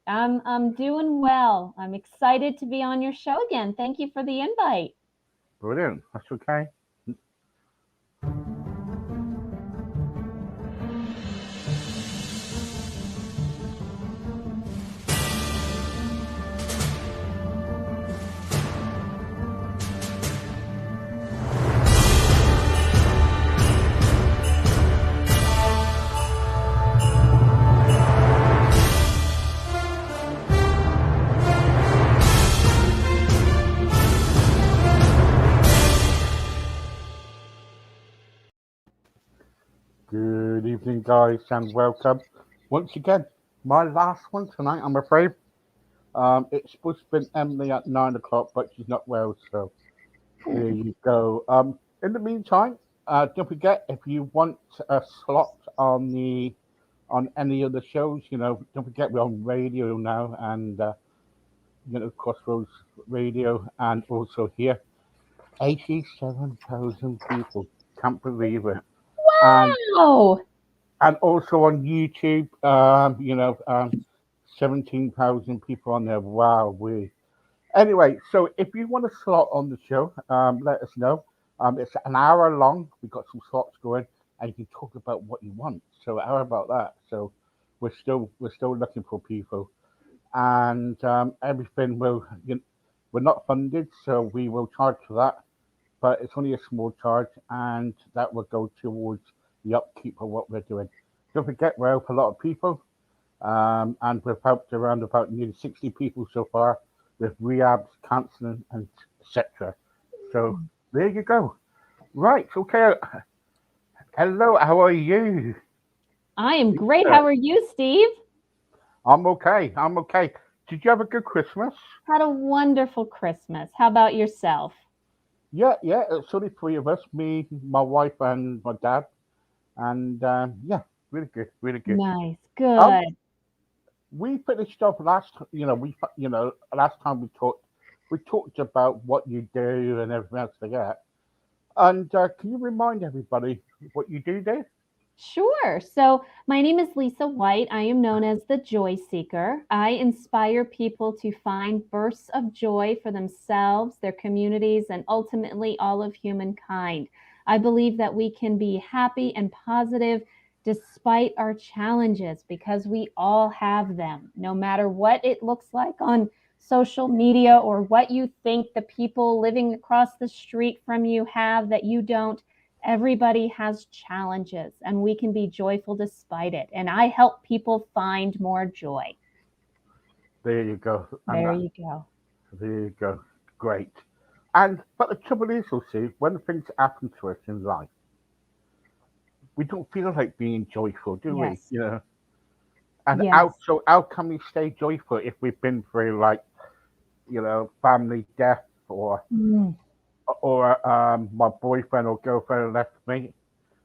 I'm doing well. I'm excited to be on your show again. Thank you for the invite. Brilliant. That's okay. Good evening, guys, and welcome once again. My last one tonight, I'm afraid. It's supposed to be Emily at 9 o'clock, but she's not well, so there you go. In the meantime, don't forget if you want a slot on any of the shows, don't forget we're on radio now, and Crossroads Radio, and also here, 87,000 people. Can't believe it. And Wow. and also on YouTube, 17,000 people on there. Wow, we. Anyway, so if you want a slot on the show, let us know. It's an hour long. We've got some slots going, and you can talk about what you want. So how about that? So we're still looking for people, and everything will. We're not funded, so we will charge for that, but it's only a small charge, and that will go towards the upkeep of what we're doing. Don't forget, we help a lot of people, and we've helped around about nearly 60 people so far with rehabs, counselling, and etc. So there you go. Right, okay. Hello, how are you? I am great. Uh, How are you, Steve? I'm okay. I'm okay. Did you have a good Christmas? Had a wonderful Christmas. How about yourself? Yeah, yeah. It's only three of us, me, my wife, and my dad. And yeah, really good, really good. Nice. Um, Good. we finished off last, last time we talked about what you do and everything else like that. And can you remind everybody what you do there? Sure. So, my name is Lisa White. I am known as the Joy Seeker. I inspire people to find bursts of joy for themselves, their communities, and ultimately all of humankind. I believe that we can be happy and positive despite our challenges because we all have them, no matter what it looks like on social media or what you think the people living across the street from you have that you don't. Everybody has challenges and we can be joyful despite it. And I help people find more joy. There you go, and There you go. there you go, great. And but the trouble is, you'll see, when things happen to us in life, we don't feel like being joyful, do we? Yes. And Yes. how can we stay joyful if we've been through like family death Mm, or my boyfriend or girlfriend left me,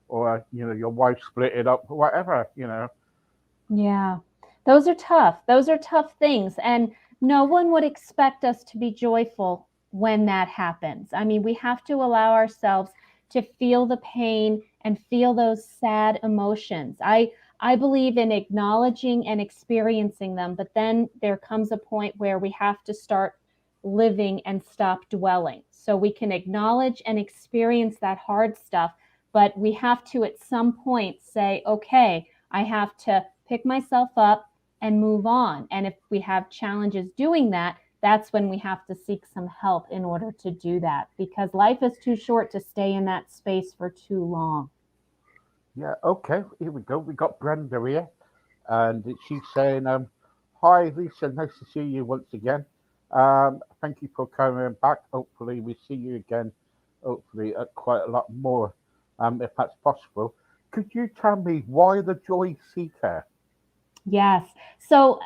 or your wife split it up, whatever. yeah. Those are tough. Those are tough things. And no one would expect us to be joyful when that happens. I mean, we have to allow ourselves to feel the pain and feel those sad emotions. I believe in acknowledging and experiencing them, but then there comes a point where we have to start living and stop dwelling. So we can acknowledge and experience that hard stuff, but we have to at some point say, okay, I have to pick myself up and move on. And if we have challenges doing that, that's when we have to seek some help in order to do that because life is too short to stay in that space for too long. Yeah, okay, here we go. We got Brenda here, and she's saying, "Hi, Lisa. Nice to see you once again. Thank you for coming back. Hopefully, we see you again. Hopefully, quite a lot more, if that's possible. Could you tell me why the Joy Seeker? Yes. So,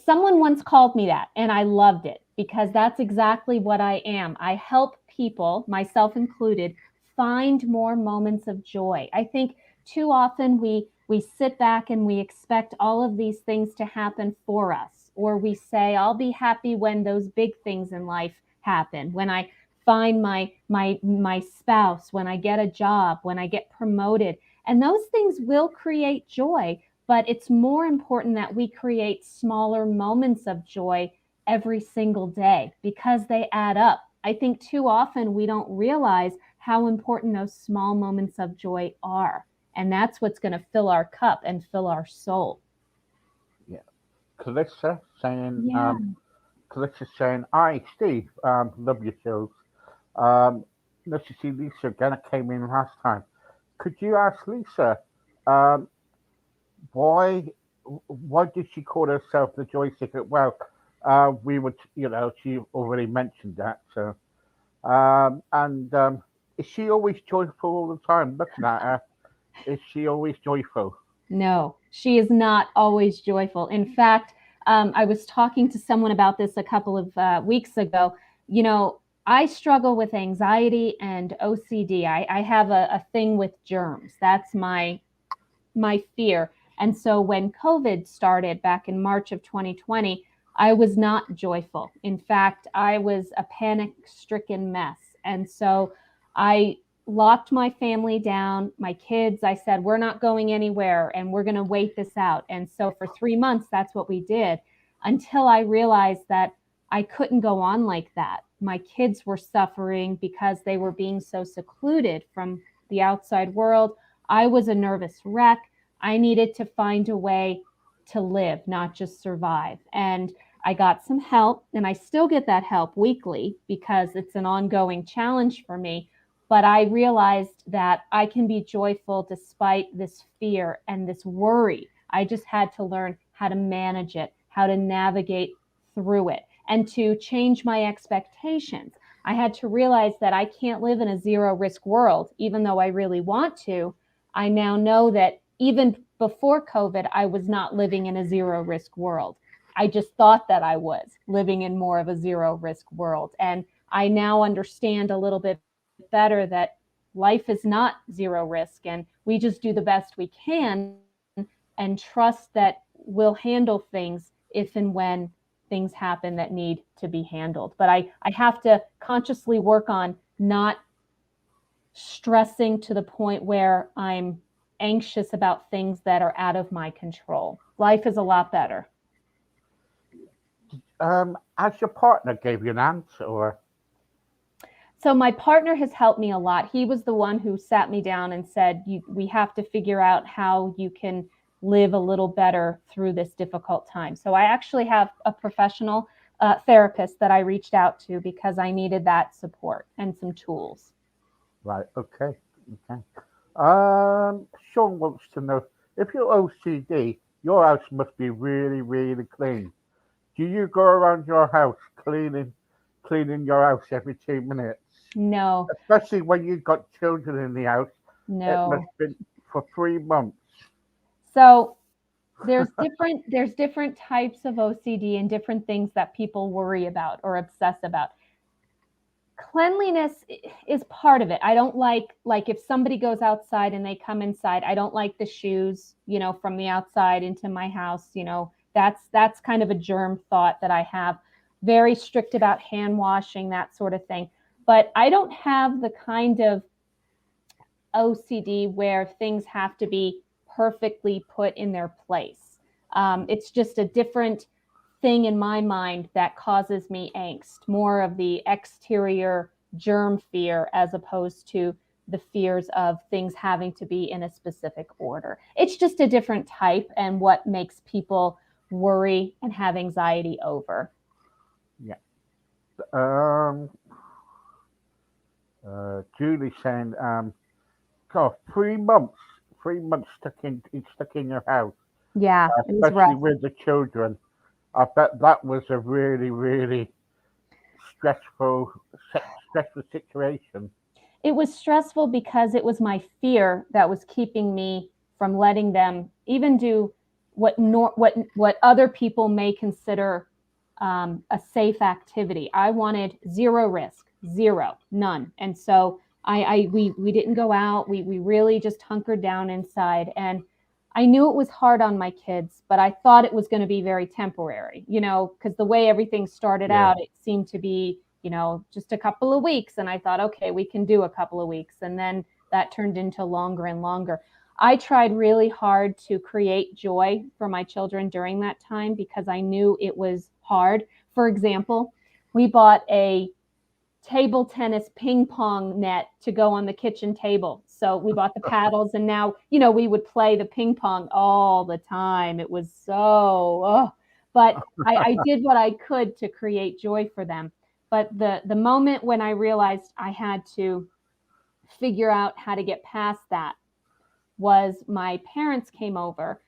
someone once called me that and I loved it because that's exactly what I am. I help people, myself included, find more moments of joy. I think too often we sit back and we expect all of these things to happen for us or we say I'll be happy when those big things in life happen. When I find my spouse, when I get a job, when I get promoted. And those things will create joy, but it's more important that we create smaller moments of joy every single day because they add up. I think too often we don't realize how important those small moments of joy are. And that's what's going to fill our cup and fill our soul. Yeah. Calissa saying, Yeah. Calissa saying, "Hi, Steve. Love your shows. Um, nice to see Lisa again. I came in last time. Could you ask Lisa, um, why why did she call herself the joy seeker? Well, we would, she already mentioned that. So, and is she always joyful all the time? Looking at her, is she always joyful? No, she is not always joyful. In fact, I was talking to someone about this a couple of weeks ago. You know, I struggle with anxiety and OCD. I have a thing with germs. That's my fear. And so when COVID started back in March of 2020, I was not joyful. In fact, I was a panic stricken mess. And so I locked my family down, my kids. I said, we're not going anywhere and we're going to wait this out. And so for 3 months, that's what we did until I realized that I couldn't go on like that. My kids were suffering because they were being so secluded from the outside world. I was a nervous wreck. I needed to find a way to live, not just survive. And I got some help, and I still get that help weekly because it's an ongoing challenge for me. But I realized that I can be joyful despite this fear and this worry. I just had to learn how to manage it, how to navigate through it, and to change my expectations. I had to realize that I can't live in a zero risk world, even though I really want to. I now know that even before COVID, I was not living in a zero risk world. I just thought that I was living in more of a zero risk world. And I now understand a little bit better that life is not zero risk and we just do the best we can and trust that we'll handle things if and when things happen that need to be handled. But I have to consciously work on not stressing to the point where I'm anxious about things that are out of my control. Life is a lot better. Has your partner gave you an answer, or So my partner has helped me a lot. He was the one who sat me down and said, we have to figure out how you can live a little better through this difficult time. So I actually have a professional therapist that I reached out to because I needed that support and some tools. right? Okay, okay. Sean wants to know if you're OCD, your house must be really, really clean. Do you go around your house cleaning your house every 2 minutes? No, Especially when you've got children in the house, it must no. be for 3 months. So there's different types of OCD and different things that people worry about or obsess about. Cleanliness is part of it. I don't like if somebody goes outside and they come inside, I don't like the shoes, from the outside into my house, that's kind of a germ thought that I have. Very strict about hand washing, that sort of thing. But I don't have the kind of OCD where things have to be perfectly put in their place. It's just a different thing in my mind that causes me angst, more of the exterior germ fear as opposed to the fears of things having to be in a specific order. It's just a different type and what makes people worry and have anxiety over. Yeah. Um, Julie saying, God, 3 months, 3 months stuck in your house, Yeah, it was especially rough. with the children. I bet that was a really, really stressful, stressful situation. It was stressful because it was my fear that was keeping me from letting them even do what other people may consider a safe activity. I wanted zero risk, zero, none, and so we didn't go out. We really just hunkered down inside, and I knew it was hard on my kids, but I thought it was going to be very temporary, because the way everything started Yeah. out, it seemed to be, just a couple of weeks. And I thought, okay, we can do a couple of weeks. And then that turned into longer and longer. I tried really hard to create joy for my children during that time because I knew it was hard. For example, we bought a table tennis ping pong net to go on the kitchen table. So we bought the paddles, and now, we would play the ping pong all the time. It was but I did what I could to create joy for them. But the moment when I realized I had to figure out how to get past that was my parents came over.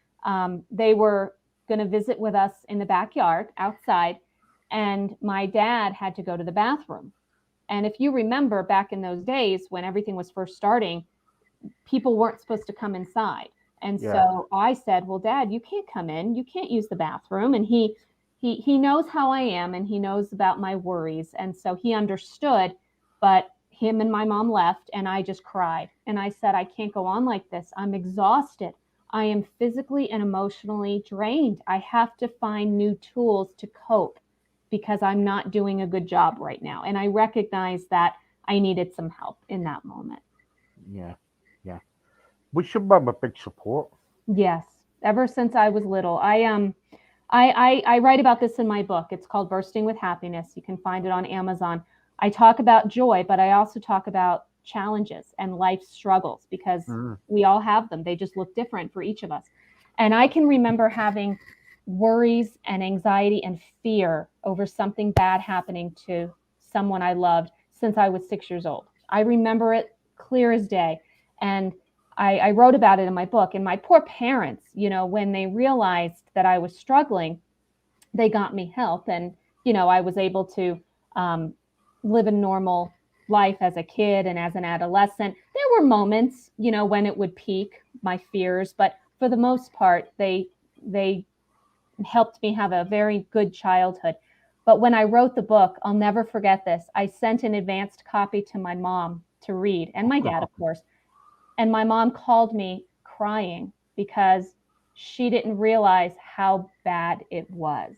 They were going to visit with us in the backyard outside, and my dad had to go to the bathroom. And if you remember back in those days when everything was first starting, people weren't supposed to come inside. And so I said, well, Dad, you can't come in. You can't use the bathroom. And he knows how I am, and he knows about my worries. And so he understood, but him and my mom left, and I just cried. And I said, I can't go on like this. I'm exhausted. I am physically and emotionally drained. I have to find new tools to cope because I'm not doing a good job right now. And I recognized that I needed some help in that moment. Yeah. Yeah. Was your mum a big support? Yes. Ever since I was little. I write about this in my book. It's called Bursting with Happiness. You can find it on Amazon. I talk about joy, but I also talk about challenges and life struggles because we all have them. They just look different for each of us. And I can remember having worries and anxiety and fear over something bad happening to someone I loved since I was 6 years old. I remember it clear as day. And I wrote about it in my book. And my poor parents, when they realized that I was struggling, they got me help. And, I was able to live a normal life as a kid and as an adolescent. There were moments, when it would peak, my fears, but for the most part, they helped me have a very good childhood. But when I wrote the book, I'll never forget this. I sent an advanced copy to my mom to read, and my dad, of course. And my mom called me crying because she didn't realize how bad it was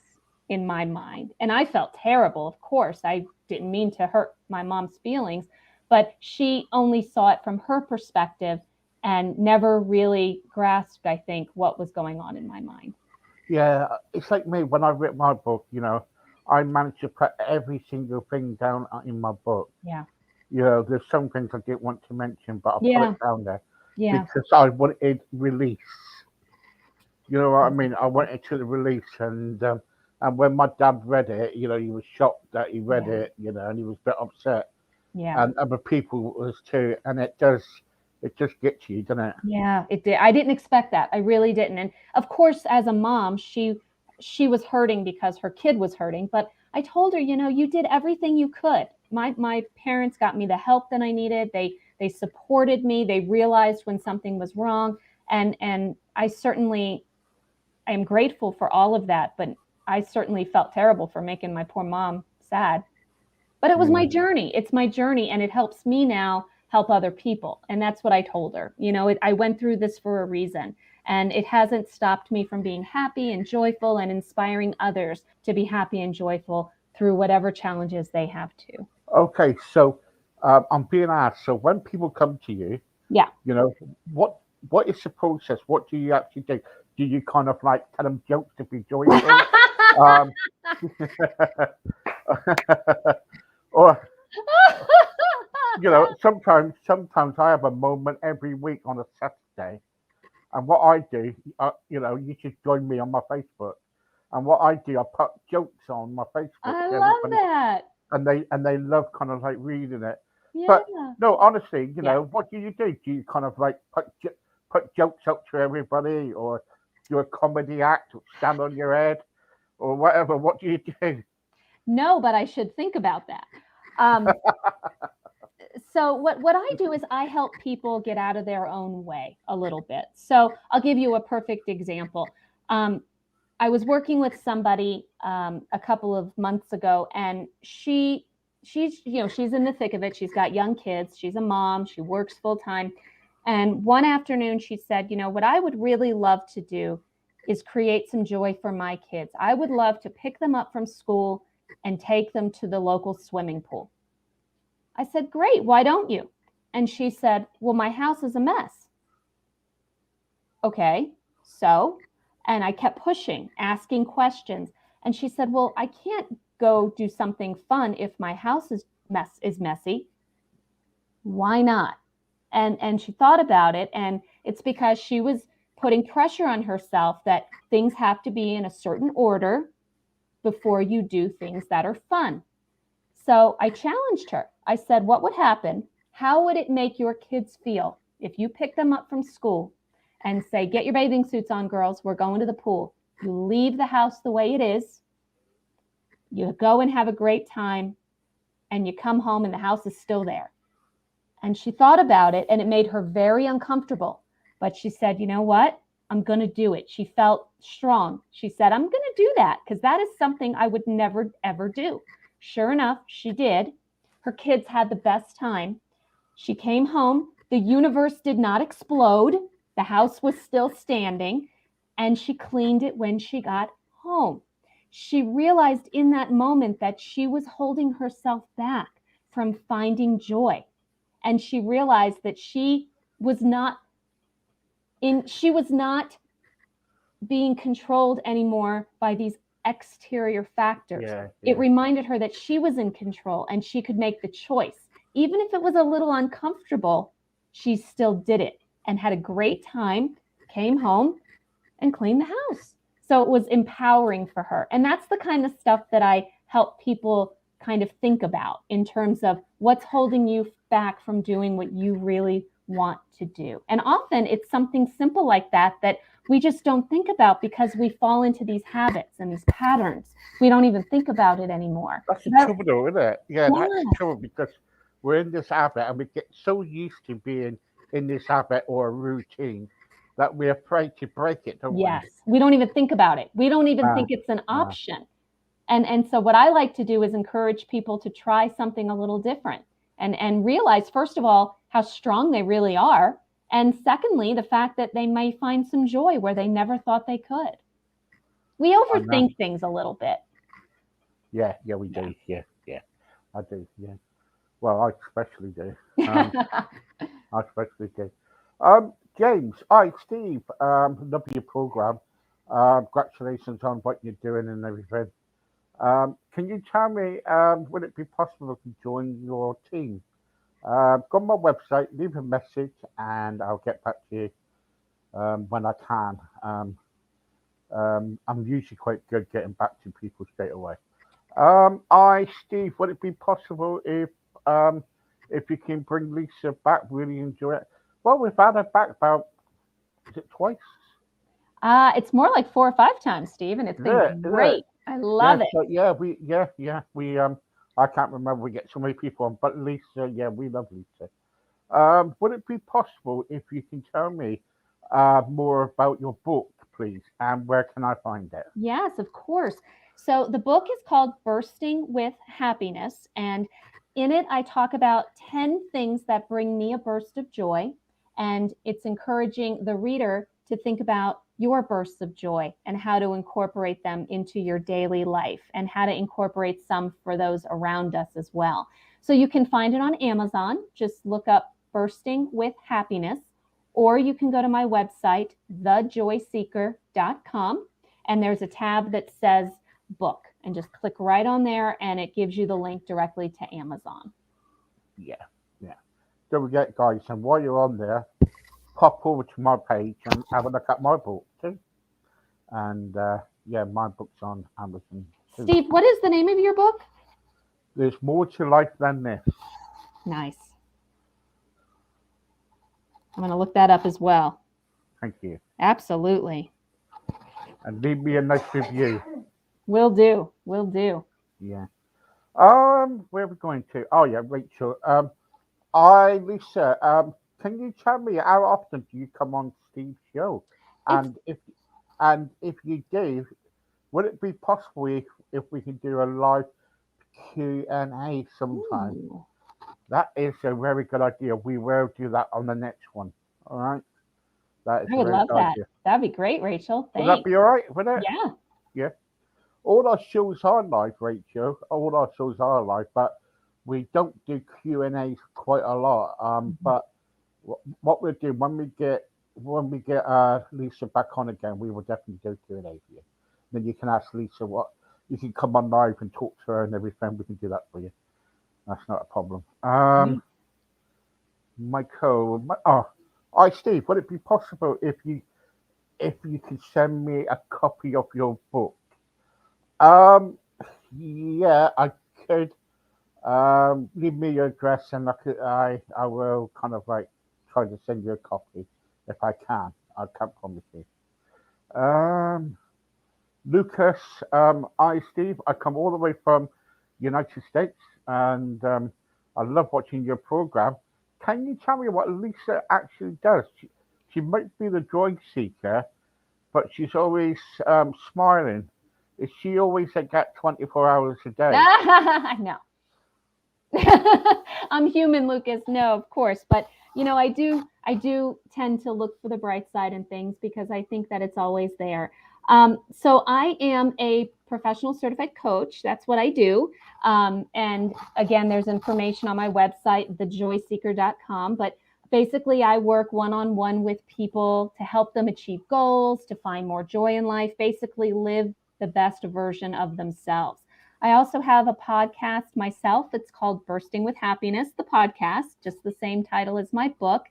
in my mind. And I felt terrible, of course. I didn't mean to hurt my mom's feelings, but she only saw it from her perspective and never really grasped, I think, what was going on in my mind. Yeah, it's like me when I wrote my book. I managed to put every single thing down in my book. Yeah. There's some things I didn't want to mention, but I put Yeah. it down there Yeah. because I wanted release. You know what I mean? I wanted to release, and when my dad read it, he was shocked that he read Yeah. it, and he was a bit upset, Yeah. and other people was too, and it just gets you, doesn't it? Yeah, it did. I didn't expect that. I really didn't. And of course, as a mom, she was hurting because her kid was hurting. But I told her, you did everything you could. My parents got me the help that I needed. They supported me. They realized when something was wrong. And I am grateful for all of that. But I certainly felt terrible for making my poor mom sad. But it was Yeah. my journey. It's my journey, and it helps me now help other people. And that's what I told her. I went through this for a reason, and it hasn't stopped me from being happy and joyful and inspiring others to be happy and joyful through whatever challenges they have too. Okay, so I'm being asked. So when people come to you, Yeah. you know, what what is the process? What do you actually do? Do you kind of like tell them jokes to be joyful? Um, or sometimes I have a moment every week on a Saturday, and what I do, you should join me on my Facebook. And what I do, I put jokes on my Facebook I to love everybody, that. and they love kind of like reading it. Yeah. But no, honestly, Yeah. what do you do? Do you kind of like put jokes up to everybody, or do a comedy act, or stand on your head, or whatever? What do you do? No, but I should think about that. Um, so what I do is I help people get out of their own way a little bit. So I'll give you a perfect example. Um, I was working with somebody a couple of months ago, and she's in the thick of it. She's got young kids. She's a mom. She works full time. And one afternoon, she said, what I would really love to do is create some joy for my kids. I would love to pick them up from school and take them to the local swimming pool. I said, great. Why don't you? And she said, well, my house is a mess. okay, so, and I kept pushing, asking questions. And she said, well, I can't go do something fun if my house is messy. Why not? And she thought about it, and it's because she was putting pressure on herself that things have to be in a certain order before you do things that are fun. So I challenged her. I said, what would happen? How would it make your kids feel if you pick them up from school and say, get your bathing suits on, girls, we're going to the pool. You leave the house the way it is, you go and have a great time, and you come home and the house is still there. And she thought about it, and it made her very uncomfortable. But she said, you know what? I'm going to do it. She felt strong. She said, I'm going to do that because that is something I would never, ever do. Sure enough, she did. Her kids had the best time. She came home. The universe did not explode. The house was still standing, and she cleaned it when she got home. She realized in that moment that she was holding herself back from finding joy. And she realized that she was not being controlled anymore by these exterior factors. Yeah, It yeah. reminded her that she was in control and she could make the choice. Even if it was a little uncomfortable, she still did it and had a great time, came home and cleaned the house. So it was empowering for her. And that's the kind of stuff that I help people kind of think about in terms of what's holding you back from doing what you really want to do. And often it's something simple like that that we just don't think about because we fall into these habits and these patterns. We don't even think about it anymore. That's the That- trouble, though, isn't it? Yeah, that's the yes, trouble because we're in this habit and we get so used to being in this habit or a routine that we're afraid to break it, don't we? yes. We don't even think about it. We don't even Uh, think it's an uh, option. And so what I like to do is encourage people to try something a little different and realize, first of all, how strong they really are. And secondly, the fact that they may find some joy where they never thought they could. We I know. overthink things a little bit. Yeah, we Yeah. do. Yeah, I do. Yeah. Well, I especially do. Um, I especially do. James, hi, Steve. Love your program. Congratulations on what you're doing and everything. Can you tell me, would it be possible to join your team? Go on my website, leave a message, and I'll get back to you when I can. I'm usually quite good getting back to people straight away. Steve, would it be possible if you can bring Lisa back? Really enjoy it. Well, we've had her back about, is it twice? It's more like 4 or 5 times, Steve, and it's Is been it? Is it? great. I Yeah. love it. So we I can't remember. We get so many people on, but Lisa, yeah, we love Lisa. Would it be possible if you can tell me more about your book, please, and where can I find it? Yes, of course. So the book is called Bursting with Happiness. And in it, I talk about 10 things that bring me a burst of joy. And it's encouraging the reader to think about your bursts of joy and how to incorporate them into your daily life and how to incorporate some for those around us as well. So you can find it on Amazon. Just look up Bursting with Happiness, or you can go to my website, thejoyseeker.com, and there's a tab that says book, and just click right on there and it gives you the link directly to Amazon. Yeah, yeah. Don't forget, guys, and while you're on there, pop over to my page and have a look at my book too. And yeah, my book's on Amazon too. Steve, what is the name of your book? There's more to life than this. Nice. I'm going to look that up as well. Thank you. Absolutely. And leave me a nice review. Will do. Will do. Yeah. Where are we going to? Oh yeah, Rachel. Lisa. Can you tell me how often do you come on Steve's show? It's And if you do, would it be possible if we can do a live Q&A sometime? ooh, That is a very good idea. We will do that on the next one. All right. That is I a would very love good that. idea. That'd be great, Rachel. Would that Thanks. be all right? Would it? Yeah. Yeah. All our shows are live, Rachel. All our shows are live, but we don't do Q&As quite a lot. Mhm. But what we'll do when we get when we get Lisa back on again, we will definitely go Q&A for you. Then you can ask Lisa what you can come on live and talk to her and everything. We can do that for you. That's not a problem. Right. Michael, hi Steve. Would it be possible if you could send me a copy of your book? Um, yeah, I could. Leave me your address and I will kind of like try to send you a copy if I can. I can't promise you. Um, Lucas, hi Steve. I come all the way from United States and I love watching your program. Can you tell me what Lisa actually does? She might be the joy seeker, but she's always smiling. Is she always at that 24 hours a day? No. I'm human, Lucas. No, of course, but I do tend to look for the bright side in things because I think that it's always there. So I am a professional certified coach. That's what I do. And again, there's information on my website, thejoyseeker.com. But basically, I work one on one with people to help them achieve goals, to find more joy in life, basically live the best version of themselves. I also have a podcast myself. It's called Bursting with Happiness, the podcast, just the same title as my book.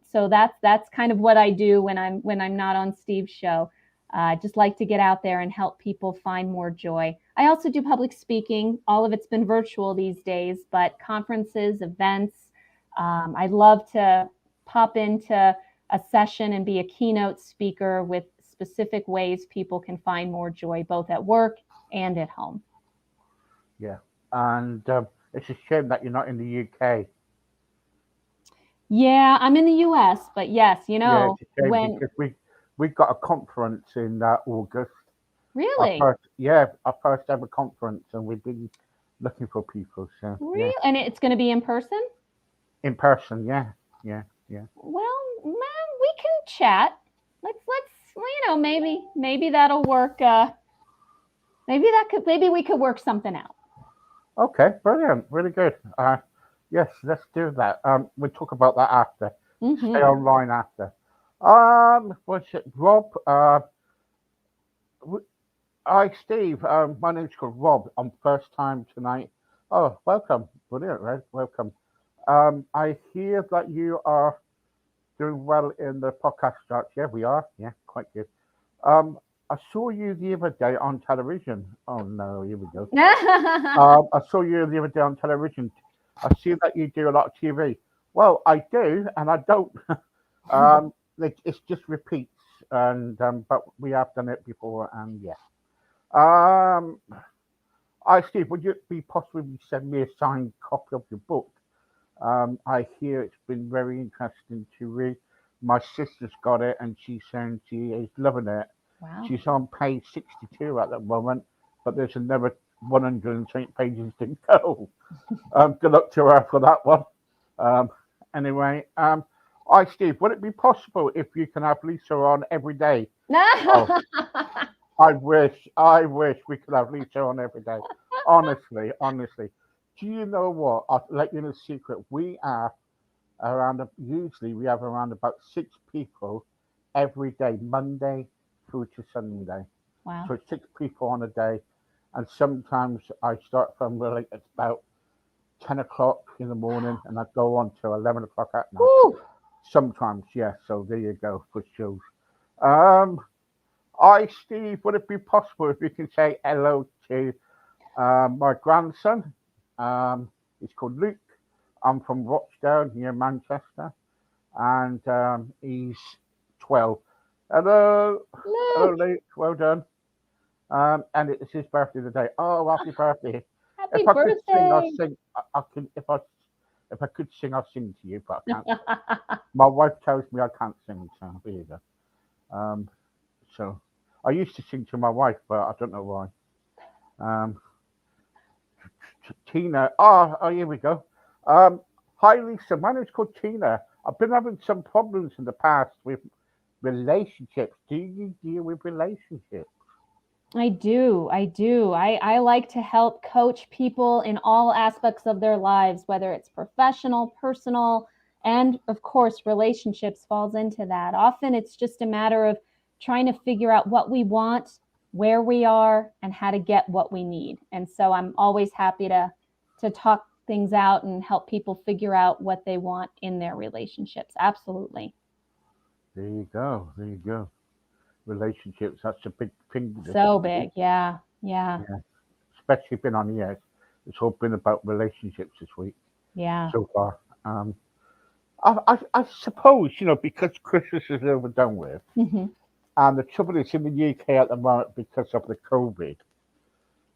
So that's kind of what I do when I'm not on Steve's show. I just like to get out there and help people find more joy. I also do public speaking. All of it's been virtual these days, but conferences, events. I love to pop into a session and be a keynote speaker with specific ways people can find more joy, both at work and at home. Yeah, and it's a shame that you're not in the UK. Yeah, I'm in the US, but yes, Yeah, it's a shame when because we got a conference in August. really, Our first ever conference, and we've been looking for people. So yeah, and it's going to be in person. in person. Yeah, yeah, yeah. Well, ma'am, we can chat. Let's well, maybe that'll work. Maybe we could work something out. Okay, brilliant, really good. Yes, let's do that. We'll talk about that after. Stay Hmm. online after. What's it, Rob? W- Hi, Steve. My name's called Rob. I'm first time tonight. Oh, welcome. Brilliant, right? Welcome. I hear that you are doing well in the podcast charts. Yeah, we are. Yeah, quite good. Um, I saw you the other day on television. Oh no, here we go. I saw you the other day on television. I see that you do a lot of TV. Well, I do, and I don't. It's just repeats, and but we have done it before, and yeah. Um, I Steve, would you be possible to send me a signed copy of your book? I hear it's been very interesting to read. My sister's got it, and she's saying she is loving it. Wow. She's on page 62 at the moment, but there's another 120 pages to go. Good luck to her for that one. Um, anyway, I Steve, would it be possible if you can have Lisa on every day? Oh, I wish we could have Lisa on every day. Honestly, honestly. Do you know what? I'll let you know a secret. We are usually we have around about 6 people every day, Monday through to Sunday. Wow. So 6 people on a day. And sometimes I start from really it's about 10 o'clock in the morning and I go on till 11 o'clock at night. Woo. Sometimes, yeah. So there you go for shows. Um, I Steve, would it be possible if you can say hello to my grandson? He's called Luke. I'm from Rochdale near Manchester, and he's 12. Hello, hello, Luke, Luke. Well done. And it's his birthday today. Oh, happy birthday! happy If I could sing, I'll birthday. sing. I can. If I could sing, I'll sing to you, but I can't. My wife tells me I can't sing, so there you go. Um, so I used to sing to my wife, but I don't know why. Um, Tina. Oh, here we go. Hi, Lisa. My name's called Tina. I've been having some problems in the past with relationships. Do you deal with relationships? I do. I do. I like to help coach people in all aspects of their lives, whether it's professional, personal, And of course, relationships falls into that. Often it's just a matter of trying to figure out what we want, where we are, and how to get what we need. And so I'm always happy to talk things out and help people figure out what they want in their relationships. Absolutely. There you go. There you go. Relationships, that's a big thing. So big. Yeah. Yeah. Yeah. Especially been on here. It's all been about relationships this week Yeah. so far. I suppose, because Christmas is overdone with, Hmm. and the trouble is in the UK at the moment because of the COVID,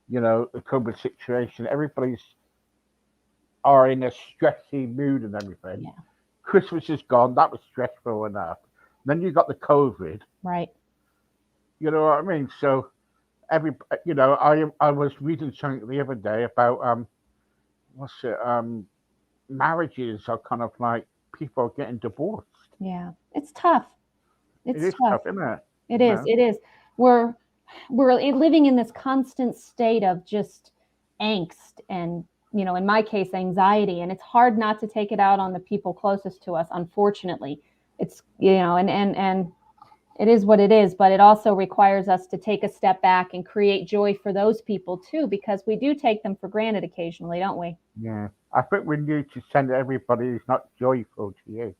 the COVID situation, everybody's are in a stressy mood and everything. Yeah. Christmas is gone. That was stressful enough. Then you got the COVID. Right. You know what I mean? So every, I was reading something the other day about what's it? Marriages are kind of like people are getting divorced. Yeah. It's tough. It It's is tough. tough, isn't it? It You is. know? It is. We're living in this constant state of just angst and, in my case, anxiety, and it's hard not to take it out on the people closest to us. Unfortunately, it's and it is what it is. But it also requires us to take a step back and create joy for those people too, because we do take them for granted occasionally, don't we? Yeah. I think we need to send everybody who's not joyful to you.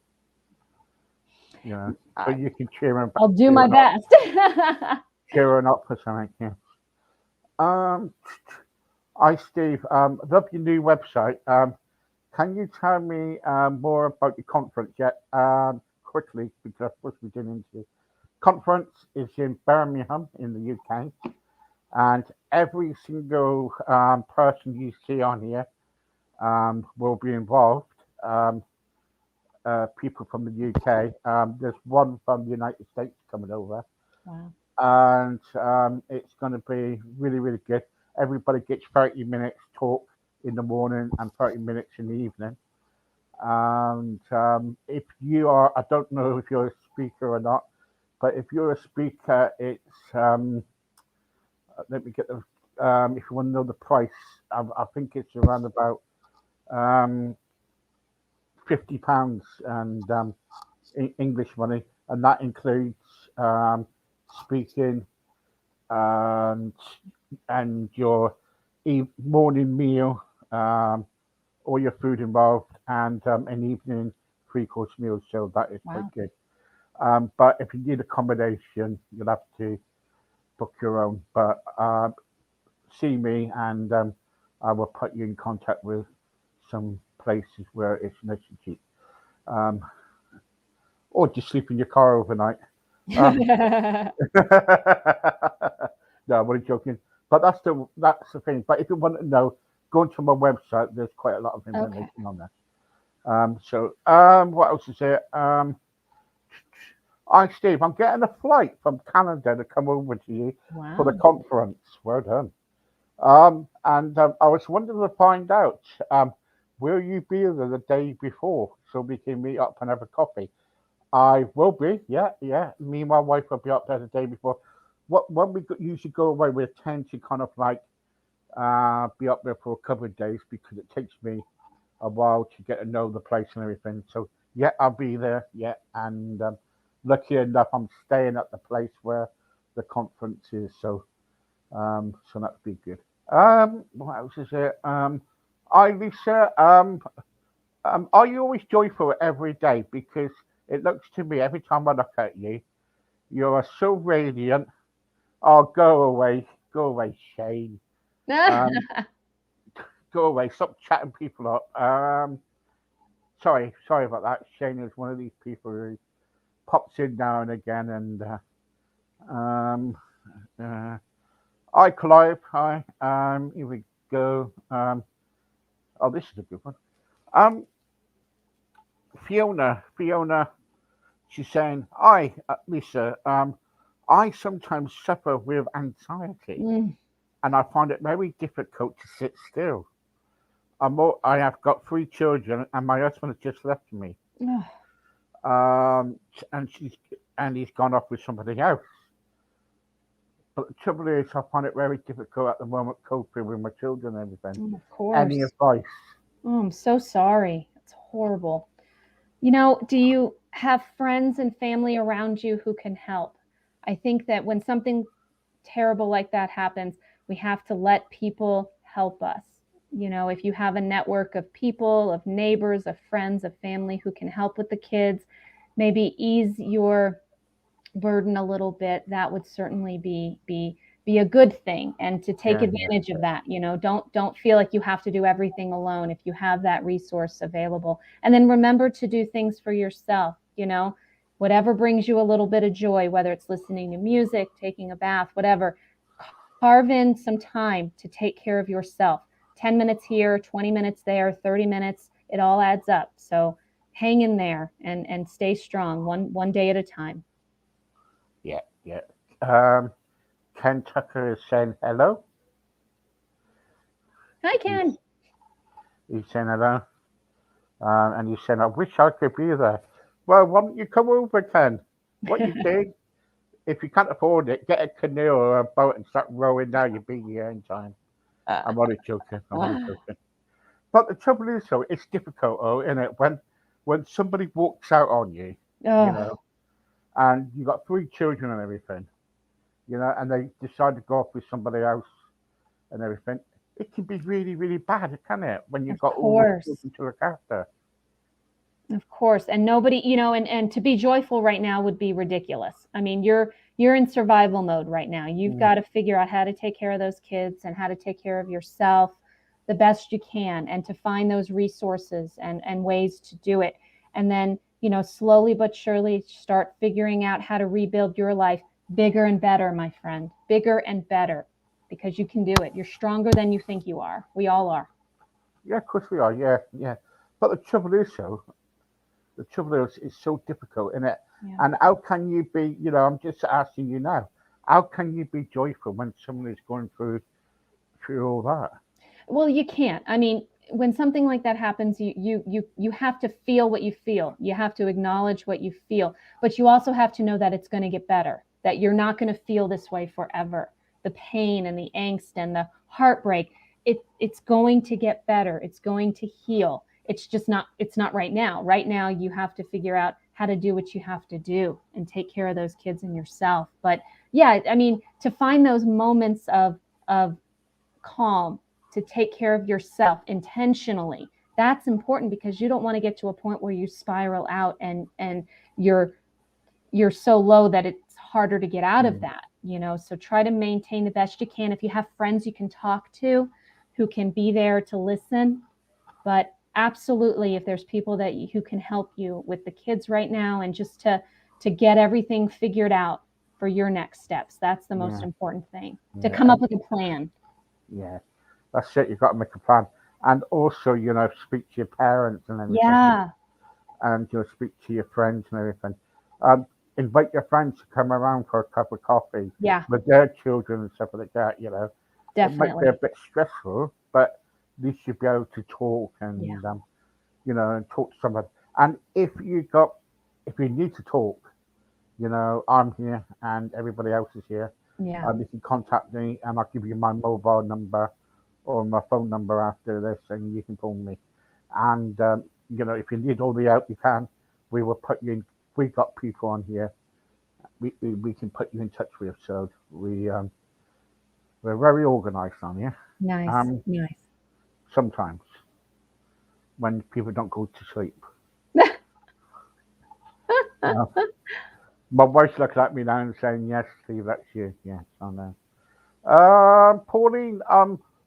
So I, you can cheer them, I'll do cheer my 'em up, best. cheer 'em up for something. Yeah. Um, Hi Steve. Love your new website. Can you tell me more about your conference yet? Quickly, because I'm supposed to be getting into conference is in Birmingham in the UK, and every single person you see on here will be involved. People from the UK. There's one from the United States coming over, Wow. and it's going to be really, really good. Everybody gets 30 minutes talk in the morning and 30 minutes in the evening. And if you are, I don't know if you're a speaker or not, but if you're a speaker, it's let me get the if you want to know the price, I think it's around about um, £50 and English money, and that includes speaking and your morning meal, all your food involved, and an evening three-course meal. So that is quite Wow. good. But if you need accommodation, you'll have to book your own. But see me, and I will put you in contact with some places where it's nice and cheap. Um, or just sleep in your car overnight. Um, no, I'm only joking. But that's the thing. But if you want to know, go onto my website. There's quite a lot of Okay. information on there. What else is there? Hi, Steve. I'm getting a flight from Canada to come over to you for the Wow. conference. Well done. And I was wanting to find out, will you be there the day before so we can meet up and have a coffee? I will be. Yeah, yeah. Me and my wife will be up there the day before. When we usually go away, we tend to kind of like be up there for a couple of days because it takes me a while to get to know the place and everything. So yeah, I'll be there. Yeah, and lucky enough, I'm staying at the place where the conference is. So that'd be good. What else is there? Hi Lisa. Are you always joyful every day? Because it looks to me every time I look at you, you are so radiant. Oh, go away, Shane. Um, go away. Stop chatting people up. Sorry about that. Shane is one of these people who pops in now and again. And um, uh, hi, Clive. Hi. Here we go. Oh, this is a good one. Um, Fiona. She's saying, "Hi, Lisa. I sometimes suffer with anxiety, Mm. and I find it very difficult to sit still. I have got three children, and my husband has just left me. Ugh. Um, and he's gone off with somebody else. But the trouble is, I find it very difficult at the moment coping with my children and everything. Of Any course. advice? Oh, I'm so sorry. It's horrible. Do you have friends and family around you who can help? I think that when something terrible like that happens, we have to let people help us. If you have a network of people, of neighbors, of friends, of family who can help with the kids, maybe ease your burden a little bit, that would certainly be a good thing, and to take Yeah, yeah, advantage of that. Don't feel like you have to do everything alone if you have that resource available. And then remember to do things for yourself, whatever brings you a little bit of joy, whether it's listening to music, taking a bath, whatever. Carve in some time to take care of yourself. 10 minutes here, 20 minutes there, 30 minutes, it all adds up. So hang in there and stay strong, one day at a time. yeah, yeah. Um, Ken Tucker is saying hello. Hi, He's, Ken. he's saying hello. And he's saying, I wish I could be there. Well, why don't you come over, Ken? What you do, if you can't afford it, get a canoe or a boat and start rowing down. You'll be here in time. I'm only joking. I'm only joking. But the trouble is, though, it's difficult, isn't it? When somebody walks out on you, you Oh, know, and you got three children and everything, and they decide to go off with somebody else and everything, it can be really, really bad, can it? When you've of got all the course. children to look after. Of course. And nobody, and to be joyful right now would be ridiculous. I mean, you're in survival mode right now. You've Mm, got to figure out how to take care of those kids and how to take care of yourself the best you can, and to find those resources and ways to do it. And then, slowly but surely start figuring out how to rebuild your life bigger and better, my friend. Bigger and better, because you can do it. You're stronger than you think you are. We all are. yeah, of course we are. Yeah, yeah. But the trouble is, though, the trouble is, it's so difficult, isn't it? Yeah. And how can you be, I'm just asking you now, how can you be joyful when someone is going through all that? Well, you can't. I mean, when something like that happens, you have to feel what you feel. You have to acknowledge what you feel, but you also have to know that it's going to get better. That you're not going to feel this way forever. The pain and the angst and the heartbreak, it's going to get better. It's going to heal. It's not right now. Right now you have to figure out how to do what you have to do and take care of those kids and yourself. But yeah, I mean, to find those moments of calm, to take care of yourself intentionally, that's important, because you don't want to get to a point where you spiral out and you're you're so low that it's harder to get out of Mm, that. So try to maintain the best you can. If you have friends you can talk to who can be there to listen, but absolutely, if there's people who can help you with the kids right now, and just to get everything figured out for your next steps, that's the most yeah, important thing, to yeah, come up with a plan. yeah. That's it. You've got to make a plan, and also, speak to your parents and everything, Yeah. and speak to your friends and everything. Um, Invite your friends to come around for a cup of coffee Yeah, with their children and stuff like that. It might be a definitely. bit stressful, but at least you'll be able to talk Yeah. and talk to someone. And if you need to talk, I'm here and everybody else is here. Yeah. You can contact me and I'll give you my mobile number or my phone number after this, and you can phone me. And if you need all the help you can, we will put you in. We got people on here. We can put you in touch with. So we're very organised on here. Nice. Um, Nice. Sometimes when people don't go to sleep. Uh, my wife's looking at me now and saying, "Yes, Steve, that's you." Yes, I know. Pauline,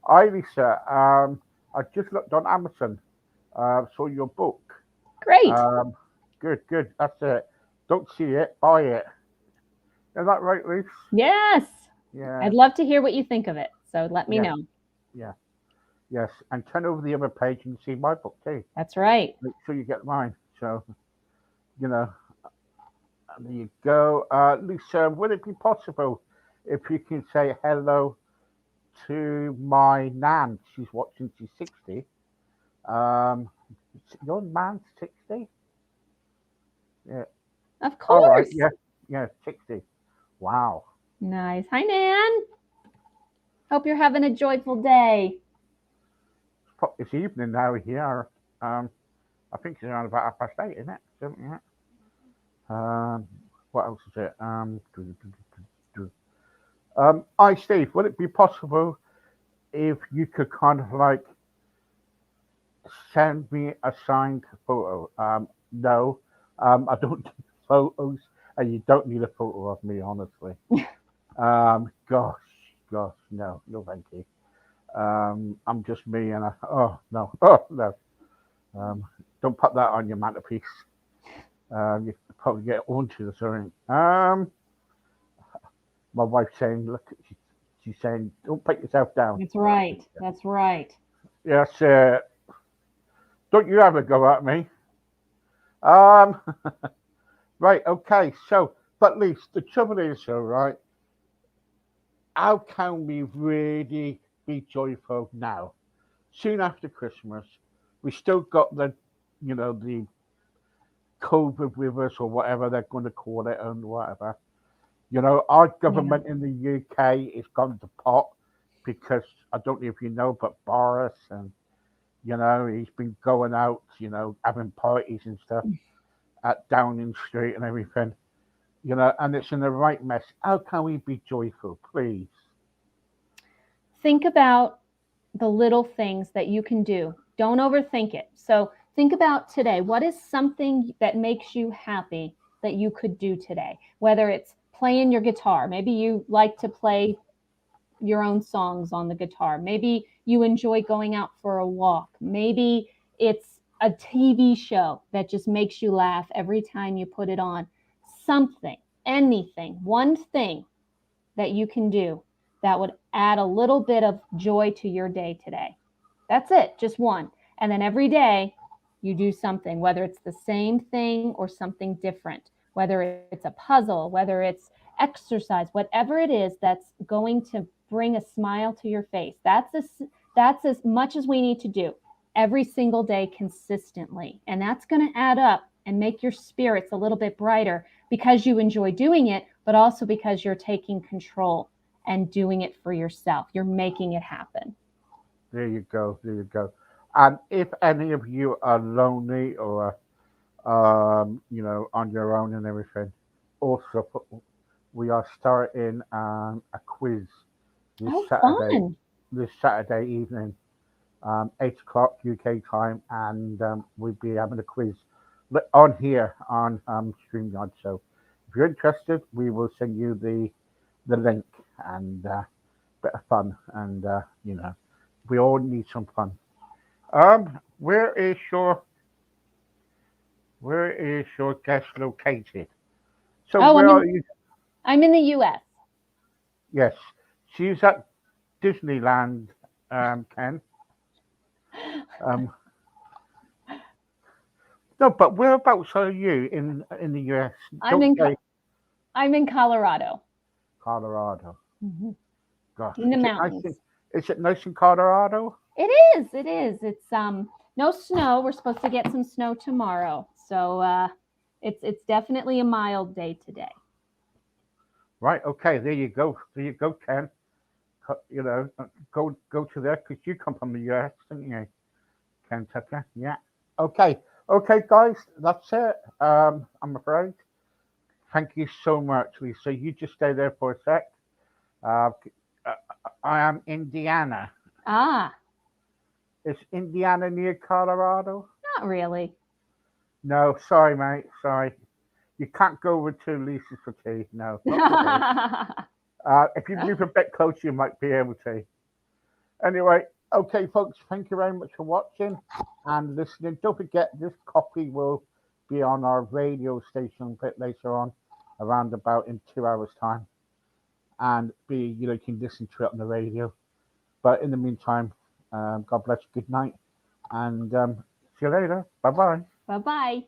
hi Lisa. I just looked on Amazon. Saw your book. Great. Um, Good, good. That's it. Don't see it, buy it. Is that right, Lisa? Yes. Yeah, I'd love to hear what you think of it. So let me yeah, know. yeah, yes. And turn over the other page and see my book too. That's right. Make sure you get mine. So, you know, there you go. Lisa, would it be possible if you can say hello to my nan? She's watching, she's 60. Um, your nan's 60? Yeah. Of All right. course. Yeah. Yeah. 60. Wow. Nice. Hi, Nan. Hope you're having a joyful day. It's evening now here. Um, I think it's around about 8:30, isn't it? Something like that. What else is it? I Steve, would it be possible if you could kind of like send me a signed photo? No, I don't need photos, and you don't need a photo of me, honestly. Gosh, no, no, thank you. I'm just me, and oh no, oh no. Um, don't put that on your mantelpiece. You could probably get haunted or something. My wife's saying, look, she's saying, don't put yourself down. That's right. That's right. Yes, don't you ever go at me. Um, right, okay, so, but least the trouble is, so right, how can we really be joyful now? Soon after Christmas, we still got the COVID with us or whatever they're going to call it and whatever. Our Yeah. government in the UK is gone to pot because I don't know if you know, but Boris and he's been going out, having parties and stuff at Downing Street and everything. And it's in the right mess. How can we be joyful, please? Think about the little things that you can do. Don't overthink it. So think about today. What is something that makes you happy that you could do today? Whether it's playing your guitar, maybe you like to play your own songs on the guitar. Maybe you enjoy going out for a walk. Maybe it's a TV show that just makes you laugh every time you put it on. Something, anything, one thing that you can do that would add a little bit of joy to your day today. That's it, just one. And then every day you do something, whether it's the same thing or something different, whether it's a puzzle, whether it's exercise, whatever it is that's going to bring a smile to your face. That's as much as we need to do every single day consistently. And that's going to add up and make your spirits a little bit brighter because you enjoy doing it, but also because you're taking control and doing it for yourself. You're making it happen. There you go. There you go. And if any of you are lonely or on your own and everything, also we are starting a quiz this Oh, Saturday. fun. This Saturday evening, 8 o'clock UK time, and we'll be having a quiz on here on StreamYard. So if you're interested, we will send you the link and bit of fun, and we all need some fun. Where is your guest located? So Oh, where are you? I'm in the US. Yes, she's at Disneyland, Ken. Um, no, but whereabouts are you in the US? I'm Don't in say I'm in Colorado. Colorado. Mhm. Gosh, In the mountains. is it nice in Colorado? It is. It is. It's no snow. We're supposed to get some snow tomorrow. So it's definitely a mild day today. Right. Okay. There you go. There you go, Ken. Go to there because you come from the US, didn't you, Kentucky? Yeah. Okay. Okay, guys. That's it. I'm afraid. Thank you so much, Lisa. You just stay there for a sec. Uh, uh, I am Indiana. Ah, Is Indiana near Colorado? not really. No, sorry, mate. Sorry. You can't go over to Lisa's for tea. No, not today. If you move a bit closer, you might be able to. Anyway, okay, folks, thank you very much for watching and listening. Don't forget, this copy will be on our radio station a bit later on, around about in 2 hours' time. And you can listen to it on the radio. But in the meantime, God bless you. Good night. And see you later. Bye bye. Bye bye.